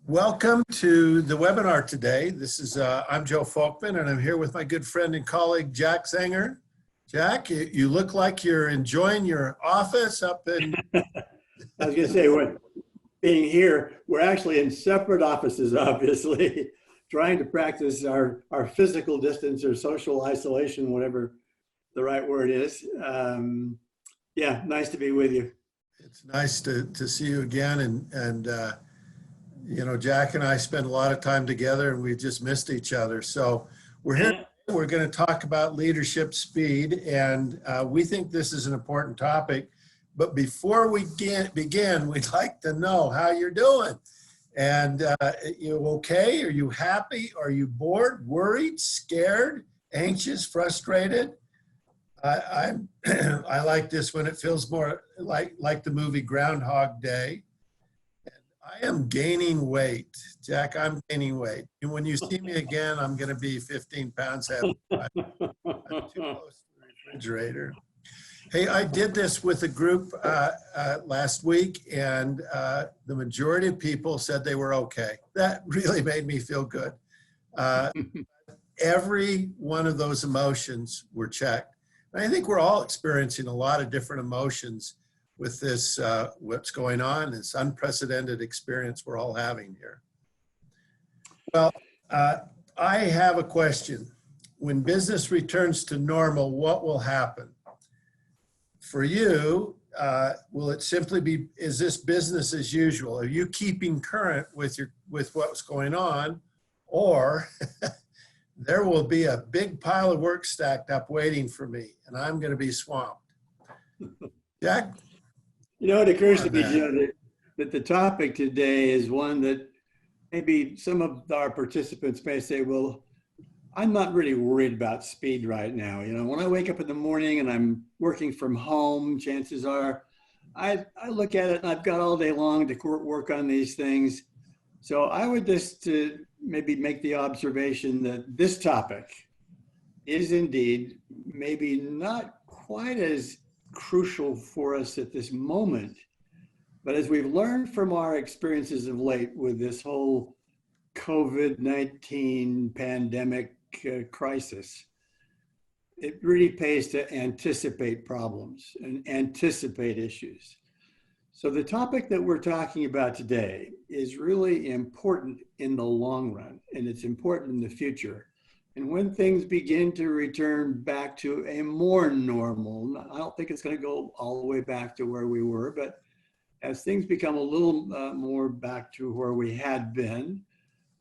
Welcome to the webinar today. I'm Joe Folkman, and I'm here with my good friend and colleague, Jack Zanger. Jack, you look like you're enjoying your office up in... I was going to say, being here, we're actually in separate offices, obviously, trying to practice our physical distance or social isolation, whatever the right word is. Yeah, nice to be with you. It's nice to see you again. And you know, Jack and I spend a lot of time together and we just missed each other. So we're here. We're going to talk about leadership speed, and we think this is an important topic. But before we begin, we'd like to know how you're doing. And you okay? Are you happy? Are you bored, worried, scared, anxious, frustrated? I like this when it feels more like the movie Groundhog Day. I am gaining weight. Jack, I'm gaining weight. And when you see me again, I'm going to be 15 pounds heavy. I'm too close to the refrigerator. Hey, I did this with a group last week, and the majority of people said they were okay. That really made me feel good. Every one of those emotions were checked. And I think we're all experiencing a lot of different emotions with this, what's going on, this unprecedented experience we're all having here. Well, I have a question. When business returns to normal, what will happen? For you, will it simply be, is this business as usual? Are you keeping current with what's going on? Or there will be a big pile of work stacked up waiting for me, and I'm going to be swamped. Jack? You know, it occurs to me, Joe, that the topic today is one that maybe some of our participants may say, well, I'm not really worried about speed right now. You know, when I wake up in the morning and I'm working from home, chances are I look at it and I've got all day long to work on these things. So I would just maybe make the observation that this topic is indeed maybe not quite as crucial for us at this moment. But as we've learned from our experiences of late with this whole COVID-19 pandemic crisis, it really pays to anticipate problems and anticipate issues. So the topic that we're talking about today is really important in the long run, and it's important in the future. And when things begin to return back to a more normal, I don't think it's going to go all the way back to where we were, but as things become a little more back to where we had been,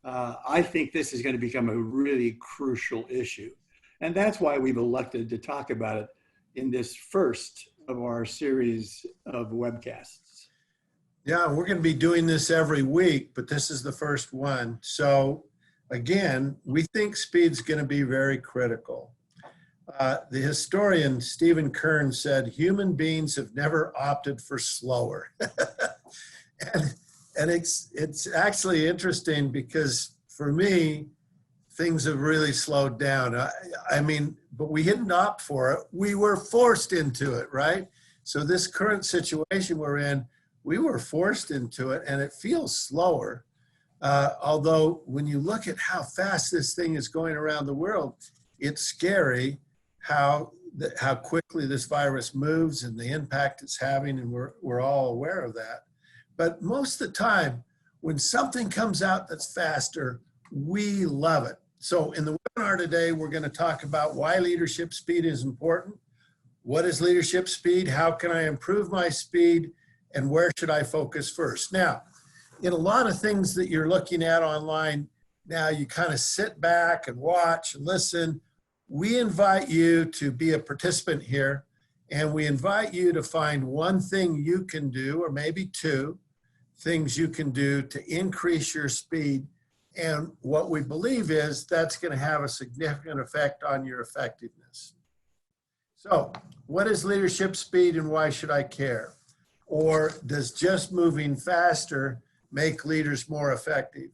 I think this is going to become a really crucial issue. And that's why we've elected to talk about it in this first of our series of webcasts. Yeah, we're going to be doing this every week, but this is the first one. So again, we think speed's going to be very critical. The historian Stephen Kern said, human beings have never opted for slower. and it's actually interesting because for me, things have really slowed down. I mean, but we didn't opt for it. We were forced into it, right? So this current situation we're in, we were forced into it, and it feels slower. Although when you look at how fast this thing is going around the world, it's scary how quickly this virus moves and the impact it's having, and we're all aware of that. But most of the time, when something comes out that's faster, we love it. So in the webinar today, we're going to talk about why leadership speed is important. What is leadership speed? How can I improve my speed? And where should I focus first? Now, in a lot of things that you're looking at online now, you kind of sit back and watch and listen. We invite you to be a participant here, and we invite you to find one thing you can do, or maybe two things you can do to increase your speed. And what we believe is that's going to have a significant effect on your effectiveness. So what is leadership speed and why should I care? Or does just moving faster make leaders more effective?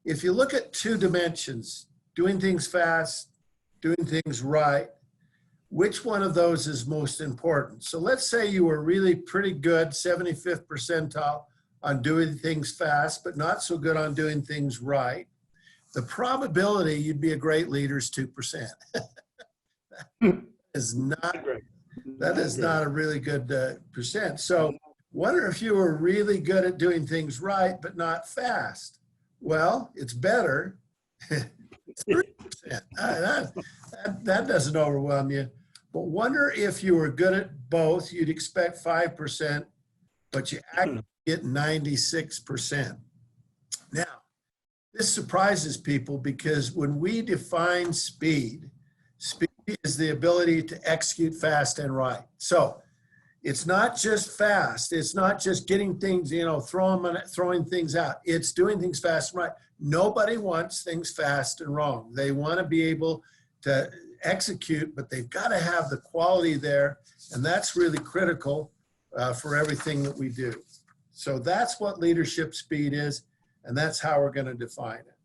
If you look at two dimensions, doing things fast, doing things right, which one of those is most important? So let's say you were really pretty good, 75th percentile on doing things fast, but not so good on doing things right, the probability you'd be a great leader is 2%. is not Great. that is not a really good percent. So wonder if you were really good at doing things right, but not fast. Well, it's better. It's 3%. That doesn't overwhelm you. But wonder if you were good at both, you'd expect 5%, but you actually get 96%. Now, this surprises people because when we define speed, speed is the ability to execute fast and right. So it's not just fast. It's not just getting things, throwing things out. It's doing things fast and right. Nobody wants things fast and wrong. They want to be able to execute, but they've got to have the quality there. And that's really critical for everything that we do. So that's what leadership speed is. And that's how we're going to define it.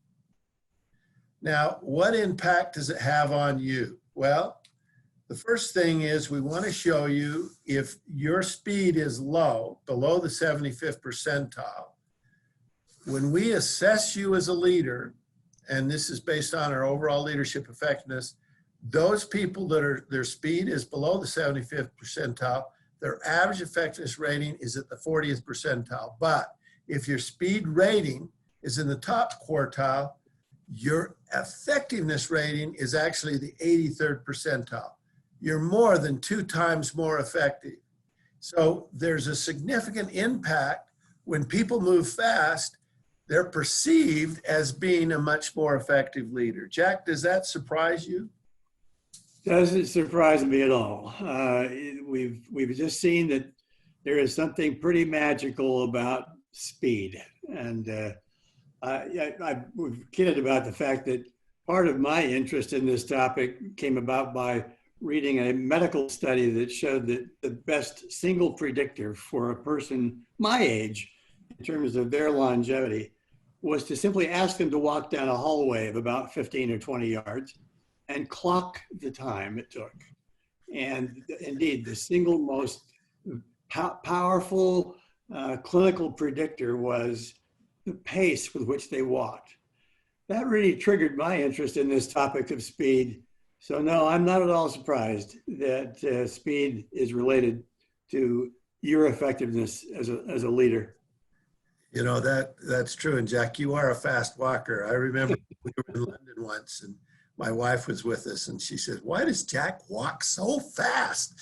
Now, what impact does it have on you? Well, the first thing is we want to show you if your speed is low, below the 75th percentile, when we assess you as a leader, and this is based on our overall leadership effectiveness, those people that their speed is below the 75th percentile, their average effectiveness rating is at the 40th percentile. But if your speed rating is in the top quartile, your effectiveness rating is actually the 83rd percentile. You're more than 2 times more effective. So there's a significant impact when people move fast. They're perceived as being a much more effective leader. Jack, does that surprise you? Doesn't surprise me at all. We've just seen that there is something pretty magical about speed, and we've kidded about the fact that part of my interest in this topic came about by reading a medical study that showed that the best single predictor for a person my age in terms of their longevity was to simply ask them to walk down a hallway of about 15 or 20 yards and clock the time it took. And indeed, the single most powerful clinical predictor was the pace with which they walked. That really triggered my interest in this topic of speed. So no, I'm not at all surprised that speed is related to your effectiveness as a leader. You know, that's true. And Jack, you are a fast walker. I remember we were in London once and my wife was with us and she said, "Why does Jack walk so fast?"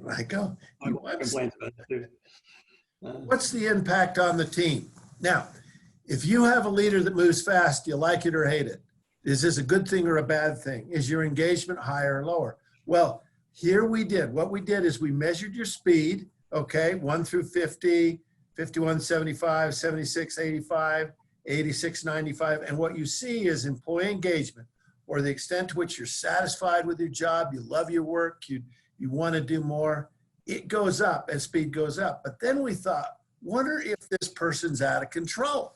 I go, what's the impact on the team? Now, if you have a leader that moves fast, you like it or hate it. Is this a good thing or a bad thing? Is your engagement higher or lower? Well, here we did. What we did is we measured your speed, okay, 1 through 50, 51, 75, 76, 85, 86, 95. And what you see is employee engagement, or the extent to which you're satisfied with your job, you love your work, you want to do more. It goes up as speed goes up. But then we thought, wonder if this person's out of control.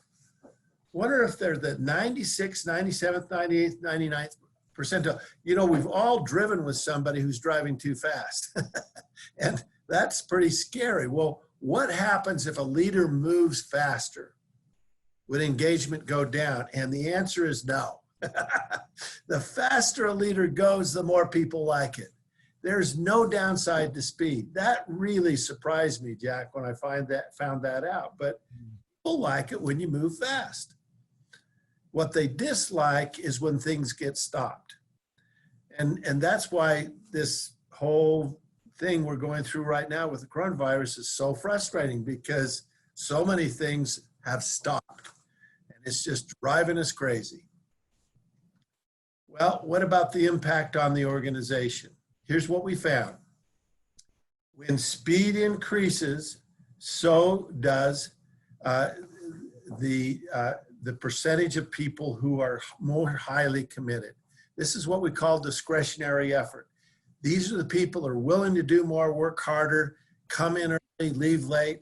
Wonder if they're the 96th, 97th, 98th, 99th percentile. You know, we've all driven with somebody who's driving too fast. And that's pretty scary. Well, what happens if a leader moves faster? Would engagement go down? And the answer is no. The faster a leader goes, the more people like it. There's no downside to speed. That really surprised me, Jack, when I found that out. But people like it when you move fast. What they dislike is when things get stopped. And that's why this whole thing we're going through right now with the coronavirus is so frustrating, because so many things have stopped. And it's just driving us crazy. Well, what about the impact on the organization? Here's what we found. When speed increases, so does the percentage of people who are more highly committed. This is what we call discretionary effort. These are the people who are willing to do more, work harder, come in early, leave late.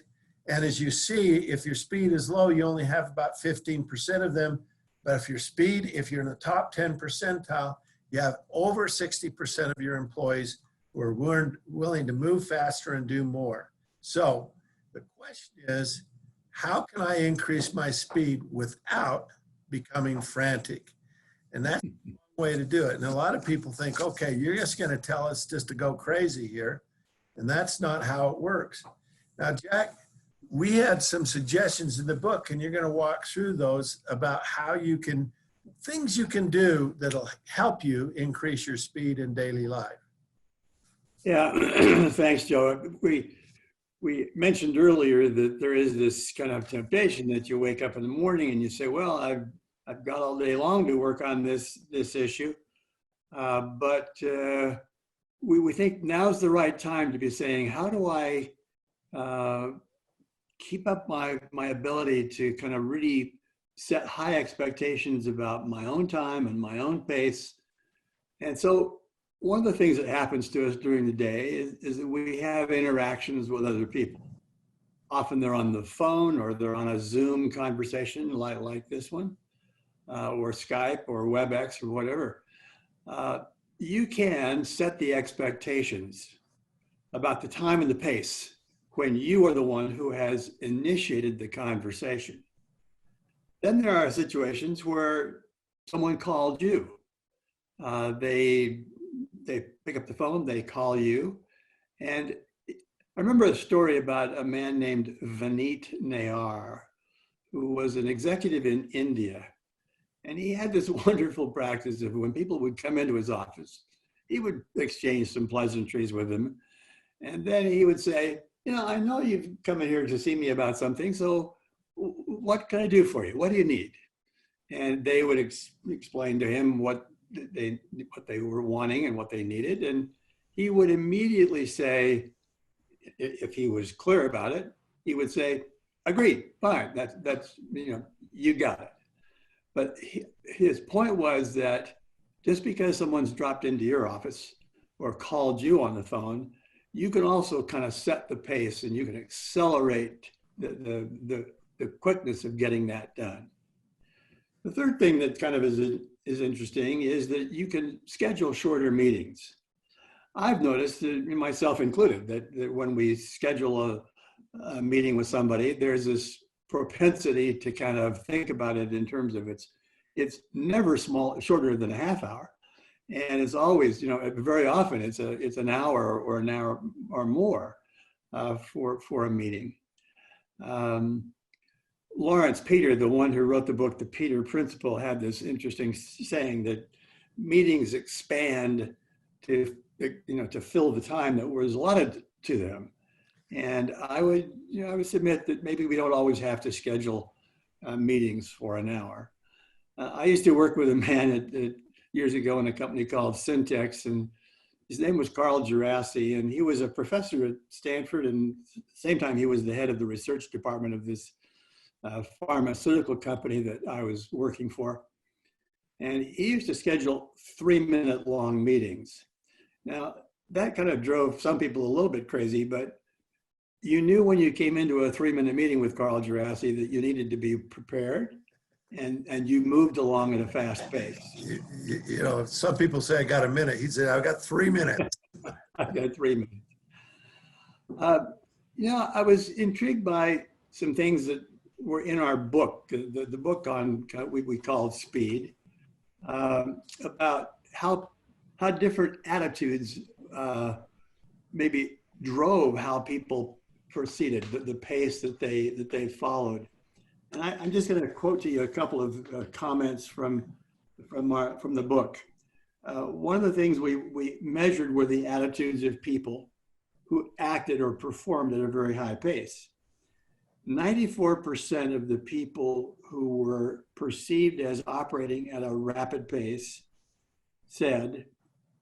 And as you see, if your speed is low, you only have about 15% of them. But if you're in the top 10 percentile, you have over 60% of your employees who are willing to move faster and do more. So The question is, how can I increase my speed without becoming frantic? And that's one way to do it. And a lot of people think, okay, you're just going to tell us just to go crazy here. And that's not how it works. Now, Jack, we had some suggestions in the book, and you're going to walk through those about how you can, things you can do that'll help you increase your speed in daily life. Yeah, thanks, Joe. We mentioned earlier that there is this kind of temptation that you wake up in the morning and you say, well, I've got all day long to work on this issue. But we think now's the right time to be saying, how do I keep up my ability to kind of really set high expectations about my own time and my own pace? And so one of the things that happens to us during the day is that we have interactions with other people. Often they're on the phone or they're on a Zoom conversation like this one, or Skype or WebEx or whatever. You can set the expectations about the time and the pace when you are the one who has initiated the conversation. Then there are situations where someone called you. They pick up the phone, they call you. And I remember a story about a man named Vineet Nayar, who was an executive in India. And he had this wonderful practice of when people would come into his office, he would exchange some pleasantries with them. And then he would say, I know you've come in here to see me about something, so what can I do for you? What do you need? And they would explain to him what they were wanting and what they needed. And he would immediately say, if he was clear about it, he would say, agreed, fine, that's you got it. But his point was that just because someone's dropped into your office or called you on the phone, you can also kind of set the pace and you can accelerate the quickness of getting that done. The third thing that kind of is interesting is that you can schedule shorter meetings. I've noticed, myself included, that when we schedule a meeting with somebody, there's this propensity to kind of think about it in terms of it's never shorter than a half hour. And it's always, very often it's an hour or an hour or more for a meeting. Lawrence Peter, the one who wrote the book, The Peter Principle, had this interesting saying that meetings expand to fill the time that was allotted to them. And I would submit that maybe we don't always have to schedule meetings for an hour. I used to work with a man years ago in a company called Syntex, and his name was Carl Gerasi, and he was a professor at Stanford, and at the same time he was the head of the research department of this pharmaceutical company that I was working for. And he used to schedule 3-minute long meetings. Now, that kind of drove some people a little bit crazy, but you knew when you came into a 3-minute meeting with Carl Gerasi that you needed to be prepared, and you moved along at a fast pace. Some people say I got a minute. He'd say, I've got 3 minutes. I've got 3 minutes. I was intrigued by some things that were in our book, the book on we called Speed, about how different attitudes maybe drove how people proceeded, the pace that they followed. And I'm just going to quote to you a couple of comments from the book. One of the things we measured were the attitudes of people who acted or performed at a very high pace. 94% of the people who were perceived as operating at a rapid pace said,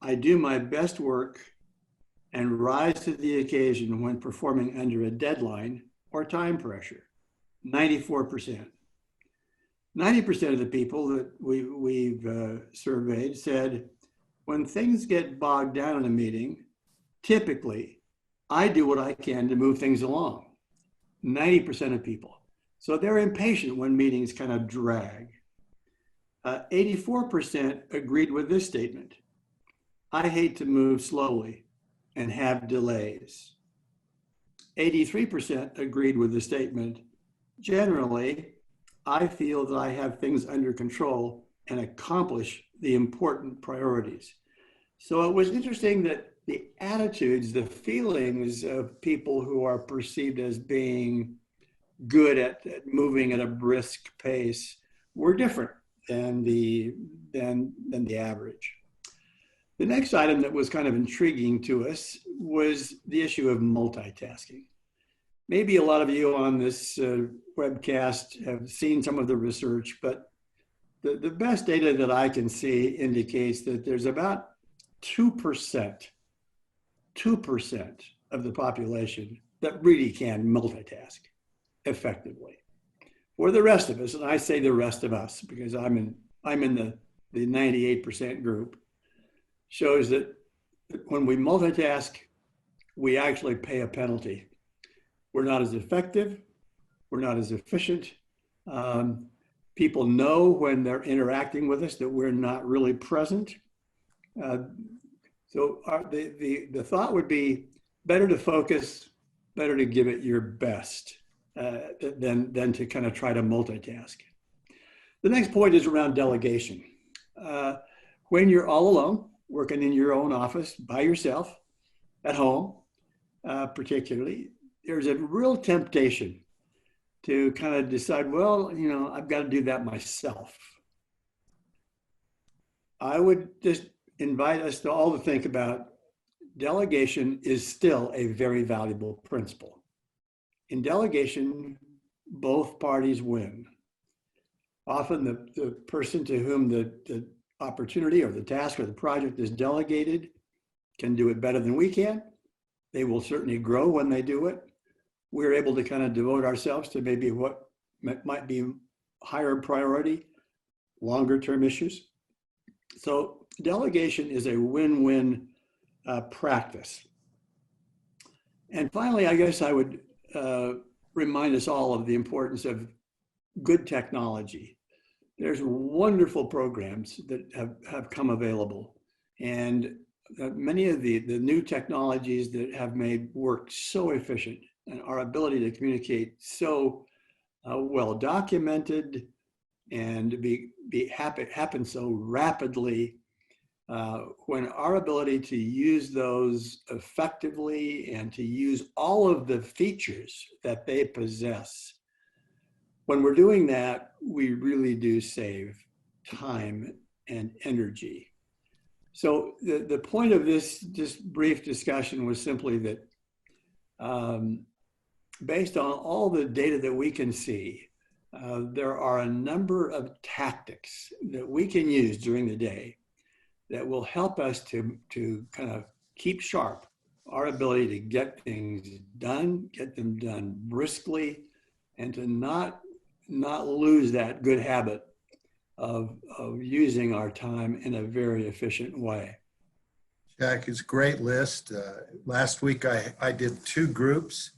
I do my best work and rise to the occasion when performing under a deadline or time pressure. 94%. 90% of the people that we've surveyed said, when things get bogged down in a meeting, typically, I do what I can to move things along. 90% of people. So they're impatient when meetings kind of drag. 84% agreed with this statement. I hate to move slowly and have delays. 83% agreed with the statement. Generally, I feel that I have things under control and accomplish the important priorities. So it was interesting that the attitudes, the feelings of people who are perceived as being good at moving at a brisk pace were different than the average. The next item that was kind of intriguing to us was the issue of multitasking. Maybe a lot of you on this webcast have seen some of the research, but the best data that I can see indicates that there's about 2% of the population that really can multitask effectively. For the rest of us, and I say the rest of us because I'm in the 98% group, shows that when we multitask, we actually pay a penalty. We're not as effective. We're not as efficient. People know when they're interacting with us that we're not really present. So the thought would be better to focus, better to give it your best than to kind of try to multitask. The next point is around delegation. When you're all alone, working in your own office by yourself, at home particularly, there's a real temptation to kind of decide, well, you know, I've got to do that myself. I would just invite us to all to think about delegation is still a very valuable principle. In delegation, both parties win. Often the person to whom the opportunity or the task or the project is delegated can do it better than we can. They will certainly grow when they do it. We're able to kind of devote ourselves to maybe what might be higher priority, longer term issues. So delegation is a win-win practice. And finally, I guess I would remind us all of the importance of good technology. There's wonderful programs that have come available, and many of the new technologies that have made work so efficient and our ability to communicate so well documented and happen so rapidly, when our ability to use those effectively and to use all of the features that they possess, when we're doing that, we really do save time and energy. So the point of this brief discussion was simply that based on all the data that we can see, there are a number of tactics that we can use during the day that will help us to kind of keep sharp our ability to get things done, get them done briskly, and to not lose that good habit of using our time in a very efficient way. Jack, it's a great list. Last week I did 2 groups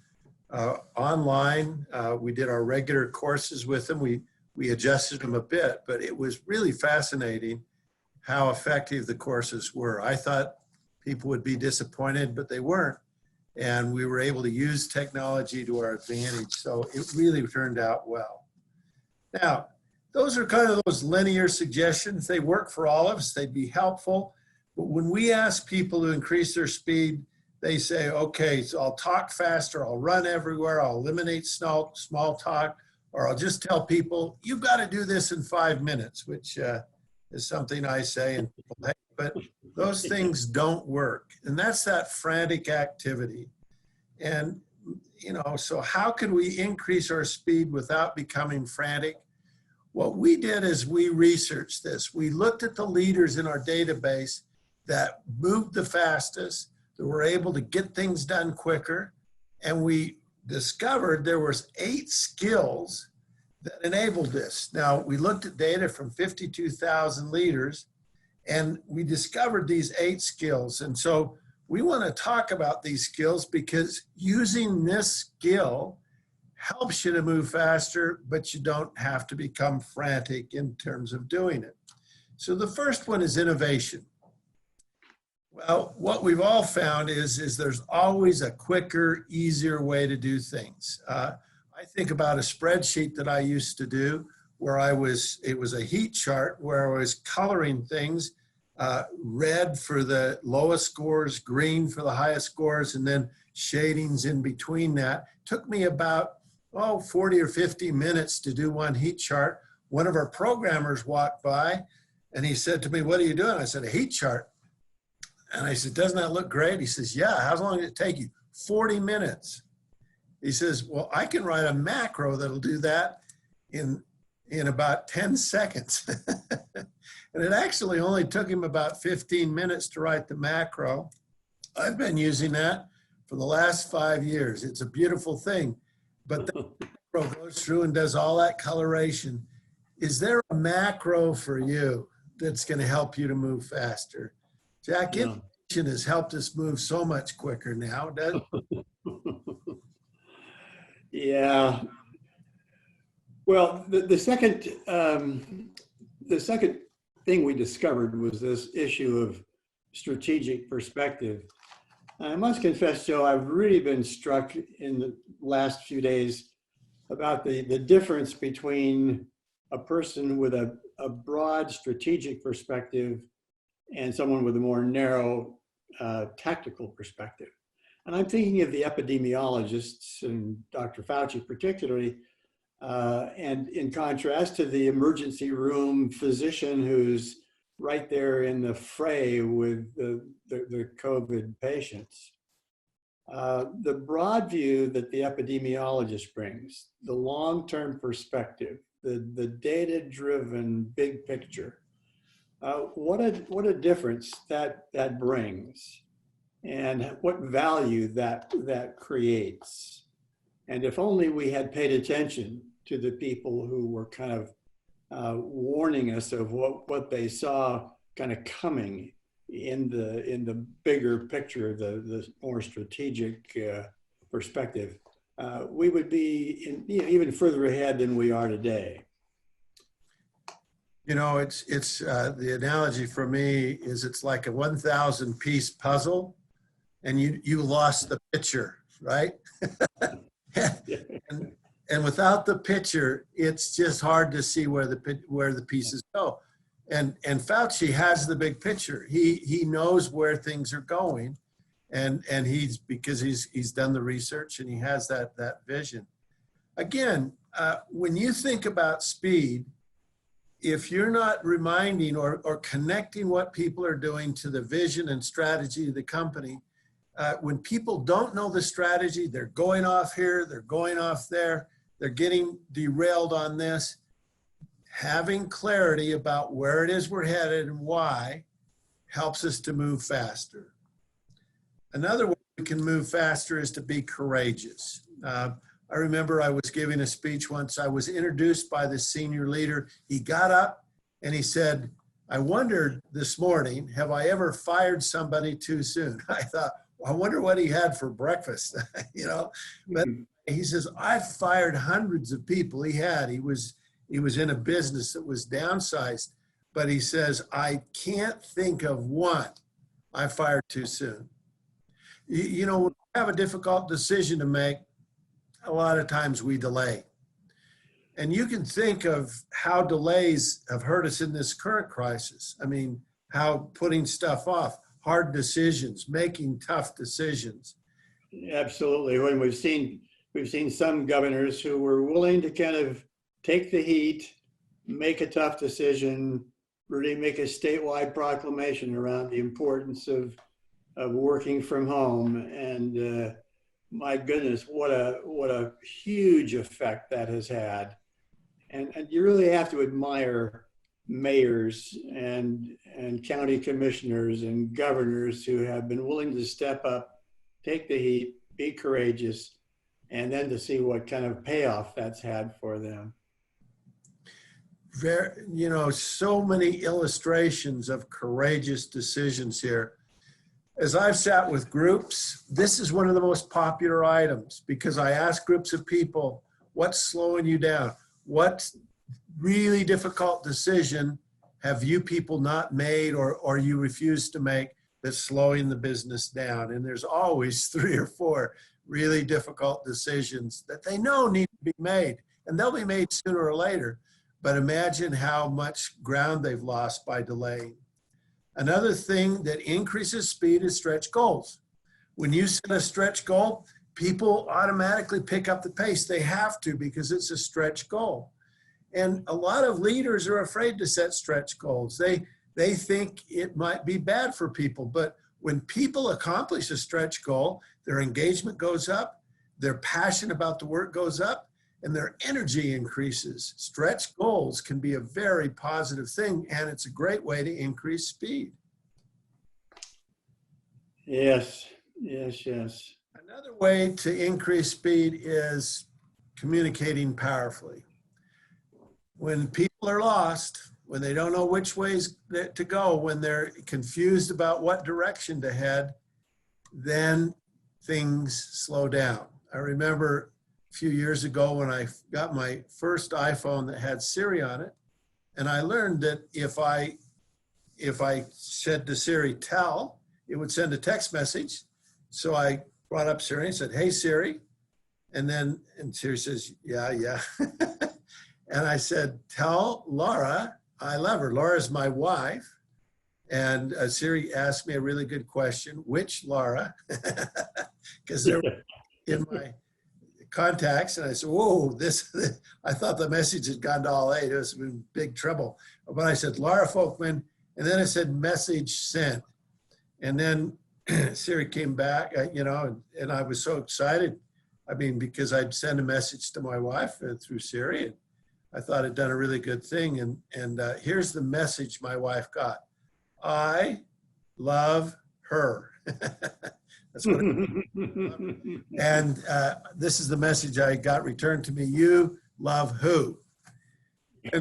online. We did our regular courses with them. We adjusted them a bit, but it was really fascinating how effective the courses were. I thought people would be disappointed, but they weren't. And we were able to use technology to our advantage. So it really turned out well. Now, those are kind of those linear suggestions. They work for all of us. They'd be helpful. But when we ask people to increase their speed, they say, okay, so I'll talk faster, I'll run everywhere, I'll eliminate small talk, or I'll just tell people, you've got to do this in 5 minutes, which is something I say, and people hate, but those things don't work. And that's that frantic activity. And, you know, so how can we increase our speed without becoming frantic? What we did is we researched this. We looked at the leaders in our database that moved the fastest, that were able to get things done quicker, and we discovered there was 8 skills that enabled this. Now, we looked at data from 52,000 leaders, and we discovered these 8 skills. And so we want to talk about these skills because using this skill helps you to move faster, but you don't have to become frantic in terms of doing it. So the first one is innovation. Well, what we've all found is there's always a quicker, easier way to do things. I think about a spreadsheet that I used to do where it was a heat chart where I was coloring things, red for the lowest scores, green for the highest scores, and then shadings in between that. Took me about, 40 or 50 minutes to do one heat chart. One of our programmers walked by and he said to me, "What are you doing?" I said, "A heat chart." And I said, "Doesn't that look great?" He says, "Yeah, how long did it take you?" 40 minutes. He says, "Well, I can write a macro that'll do that in about 10 seconds. And it actually only took him about 15 minutes to write the macro. I've been using that for the last 5 years. It's a beautiful thing. But the macro goes through and does all that coloration. Is there a macro for you that's going to help you to move faster? Jack, information has helped us move so much quicker now. Yeah. Well, the second thing we discovered was this issue of strategic perspective. I must confess, Joe, I've really been struck in the last few days about the difference between a person with a broad strategic perspective and someone with a more narrow tactical perspective. And I'm thinking of the epidemiologists and Dr. Fauci particularly, and in contrast to the emergency room physician who's right there in the fray with the COVID patients. The broad view that the epidemiologist brings, the long-term perspective, the data-driven big picture, what a difference that brings, and what value that creates. And if only we had paid attention to the people who were kind of warning us of what they saw kind of coming in the bigger picture, the more strategic perspective, we would be even further ahead than we are today. It's the analogy for me is it's like a 1,000 piece puzzle, and you lost the picture, right? and without the picture, it's just hard to see where the pieces go. And Fauci has the big picture. He knows where things are going, and because he's done the research and he has that vision. Again, when you think about speed, if you're not reminding or connecting what people are doing to the vision and strategy of the company, when people don't know the strategy, they're going off here, they're going off there, they're getting derailed on this. Having clarity about where it is we're headed and why helps us to move faster. Another way we can move faster is to be courageous. I remember I was giving a speech once. I was introduced by the senior leader. He got up and he said, "I wondered this morning, have I ever fired somebody too soon?" I thought, I wonder what he had for breakfast, But he says, "I've fired hundreds of people." He was in a business that was downsized, but he says, "I can't think of one I fired too soon." When we have a difficult decision to make, a lot of times we delay. And you can think of how delays have hurt us in this current crisis. I mean, how putting stuff off, hard decisions, making tough decisions. Absolutely. When we've seen some governors who were willing to kind of take the heat, make a tough decision, really make a statewide proclamation around the importance of working from home. And my goodness, what a huge effect that has had. And you really have to admire mayors and county commissioners and governors who have been willing to step up, take the heat, be courageous, and then to see what kind of payoff that's had for them. So many illustrations of courageous decisions here. As I've sat with groups, this is one of the most popular items because I ask groups of people, what's slowing you down? What really difficult decision have you people not made or you refuse to make? that's slowing the business down. And there's always 3 or 4 really difficult decisions that they know need to be made, and they'll be made sooner or later. But imagine how much ground they've lost by delaying. Another thing that increases speed is stretch goals. When you set a stretch goal, people automatically pick up the pace. They have to, because it's a stretch goal. And a lot of leaders are afraid to set stretch goals. They think it might be bad for people, but when people accomplish a stretch goal, their engagement goes up, their passion about the work goes up, and their energy increases. Stretch goals can be a very positive thing, and it's a great way to increase speed. Yes, yes, yes. Another way to increase speed is communicating powerfully. When people are lost, when they don't know which ways to go, when they're confused about what direction to head, then things slow down. I remember a few years ago when I got my first iPhone that had Siri on it, and I learned that if I said to Siri, tell, it would send a text message. So I brought up Siri and said, hey, Siri. And Siri says, yeah. And I said, tell Laura I love her. Laura's my wife. And Siri asked me a really good question, which Laura? Because they're in my contacts. And I said, whoa, I thought the message had gone to all 8. It was in big trouble. But I said, Laura Folkman. And then I said, message sent. And then Siri came back, and I was so excited. I mean, because I'd send a message to my wife through Siri. And I thought I'd done a really good thing. And here's the message my wife got. I love her. That's what and this is the message I got returned to me. You love who? And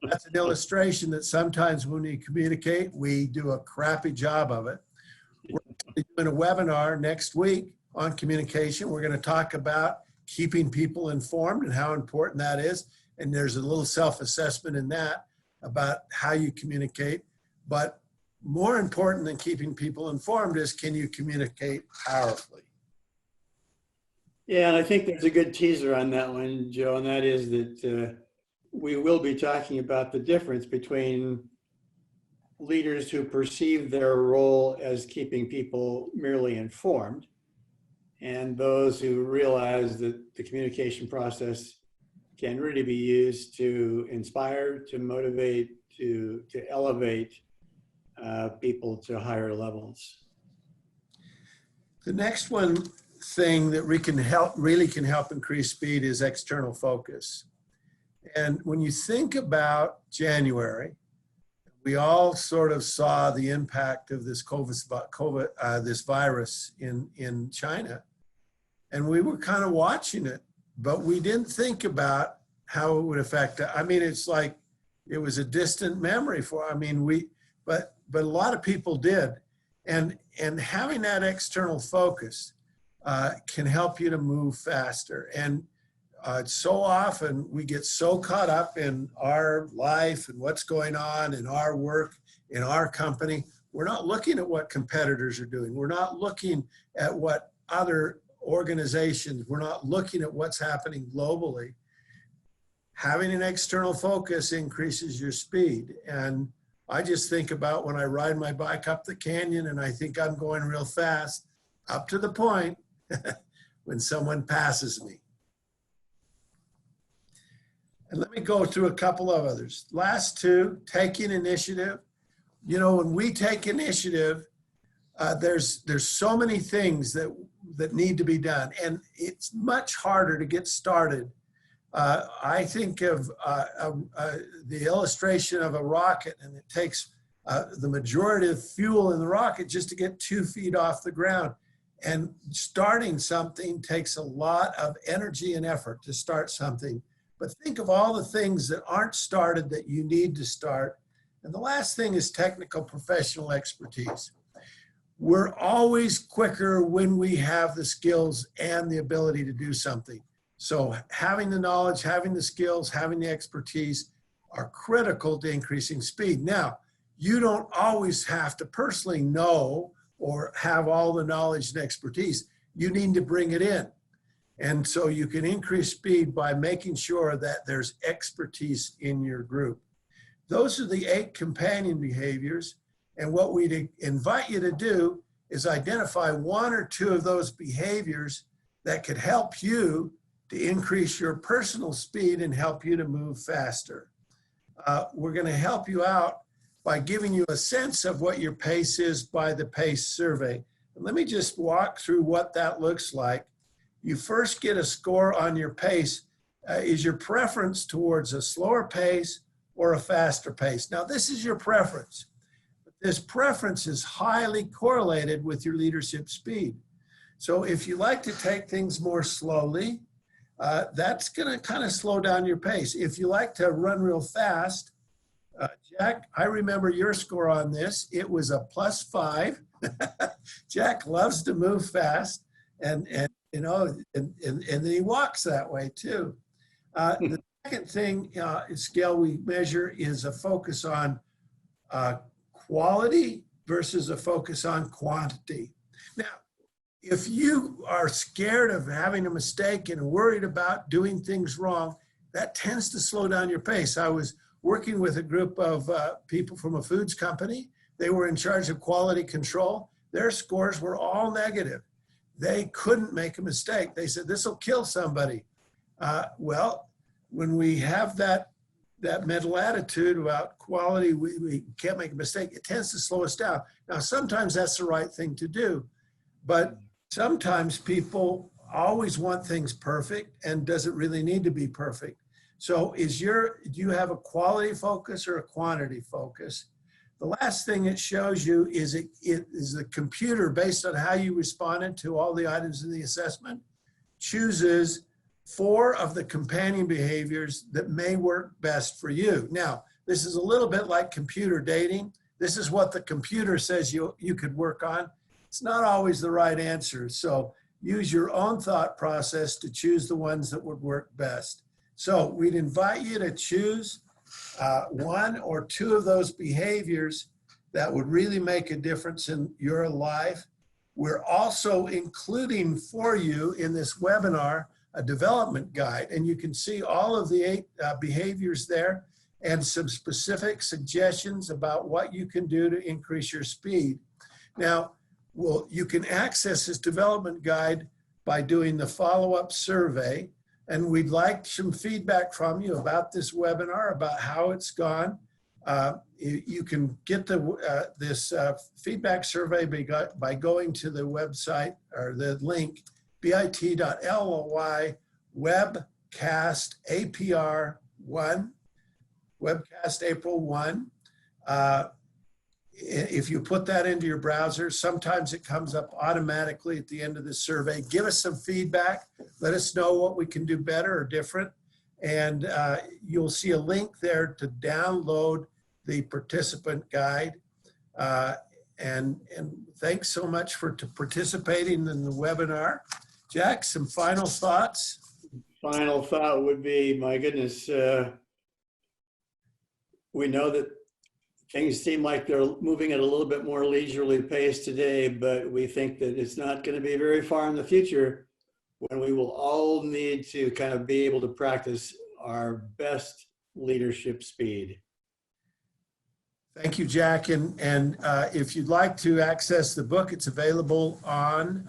that's an illustration that sometimes when we communicate, we do a crappy job of it. We're doing a webinar next week on communication. We're going to talk about keeping people informed and how important that is. And there's a little self-assessment in that about how you communicate. But more important than keeping people informed is, can you communicate powerfully? Yeah, and I think there's a good teaser on that one, Joe, and that is that we will be talking about the difference between leaders who perceive their role as keeping people merely informed and those who realize that the communication process can really be used to inspire, to motivate, to elevate people to higher levels. The next thing that really can help increase speed is external focus. And when you think about January, we all sort of saw the impact of this this virus in China, and we were kind of watching it. But we didn't think about how it would affect. I mean, it's like it was a distant memory but a lot of people did, and having that external focus can help you to move faster. And so often we get so caught up in our life and what's going on in our work, in our company. We're not looking at what competitors are doing. We're not looking at what other organizations, we're not looking at what's happening globally. Having an external focus increases your speed. And I just think about when I ride my bike up the canyon and I think I'm going real fast, up to the point when someone passes me. And let me go through a couple of others. Last 2, taking initiative. You know, when we take initiative, there's so many things that need to be done, and it's much harder to get started. I think of the illustration of a rocket, and it takes the majority of fuel in the rocket just to get 2 feet off the ground. And starting something takes a lot of energy and effort to start something. But think of all the things that aren't started that you need to start. And the last thing is technical professional expertise. We're always quicker when we have the skills and the ability to do something. So having the knowledge, having the skills, having the expertise are critical to increasing speed. Now, you don't always have to personally know or have all the knowledge and expertise. You need to bring it in. And so you can increase speed by making sure that there's expertise in your group. Those are the 8 companion behaviors. And what we'd invite you to do is identify 1 or 2 of those behaviors that could help you to increase your personal speed and help you to move faster. We're going to help you out by giving you a sense of what your pace is by the pace survey. And let me just walk through what that looks like. You first get a score on your pace. Is your preference towards a slower pace or a faster pace? Now, this is your preference. This preference is highly correlated with your leadership speed. So if you like to take things more slowly, that's going to kind of slow down your pace. If you like to run real fast, Jack, I remember your score on this. It was a +5. Jack loves to move fast, and you know, and he walks that way too. The second thing scale we measure is a focus on quality versus a focus on quantity. Now, if you are scared of having a mistake and worried about doing things wrong, that tends to slow down your pace. I was working with a group of people from a foods company. They were in charge of quality control. Their scores were all negative. They couldn't make a mistake. They said, this will kill somebody. Well, when we have that mental attitude about quality, we can't make a mistake, it tends to slow us down. Now, sometimes that's the right thing to do, but sometimes people always want things perfect, and does it really need to be perfect? So do you have a quality focus or a quantity focus? The last thing it shows you is the computer, based on how you responded to all the items in the assessment, chooses 4 of the companion behaviors that may work best for you. Now, this is a little bit like computer dating. This is what the computer says you could work on. It's not always the right answer. So use your own thought process to choose the ones that would work best. So we'd invite you to choose 1 or 2 of those behaviors that would really make a difference in your life. We're also including for you in this webinar a development guide, and you can see all of the 8 behaviors there and some specific suggestions about what you can do to increase your speed. Now, you can access this development guide by doing the follow-up survey, and we'd like some feedback from you about this webinar, about how it's gone. You can get this feedback survey by going to the website or the link bit.ly Webcast APR1, Webcast April 1. If you put that into your browser, sometimes it comes up automatically at the end of the survey. Give us some feedback. Let us know what we can do better or different. And you'll see a link there to download the participant guide. And thanks so much for participating in the webinar. Jack, some final thoughts? Final thought would be, my goodness, we know that things seem like they're moving at a little bit more leisurely pace today, but we think that it's not going to be very far in the future when we will all need to kind of be able to practice our best leadership speed. Thank you, Jack. And if you'd like to access the book, it's available on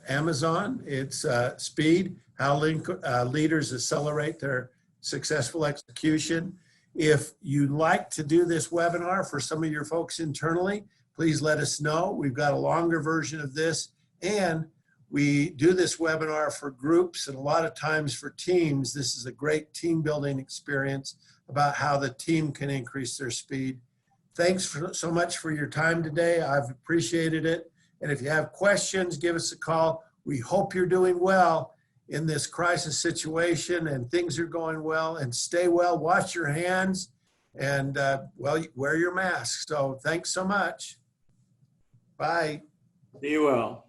Amazon. It's Speed, How Leaders Accelerate Their Successful Execution. If you'd like to do this webinar for some of your folks internally, please let us know. We've got a longer version of this, and we do this webinar for groups and a lot of times for teams. This is a great team building experience about how the team can increase their speed. Thanks so much for your time today. I've appreciated it. And if you have questions, give us a call. We hope you're doing well in this crisis situation and things are going well, and stay well, wash your hands, and well, wear your mask. So thanks so much. Bye. Be well.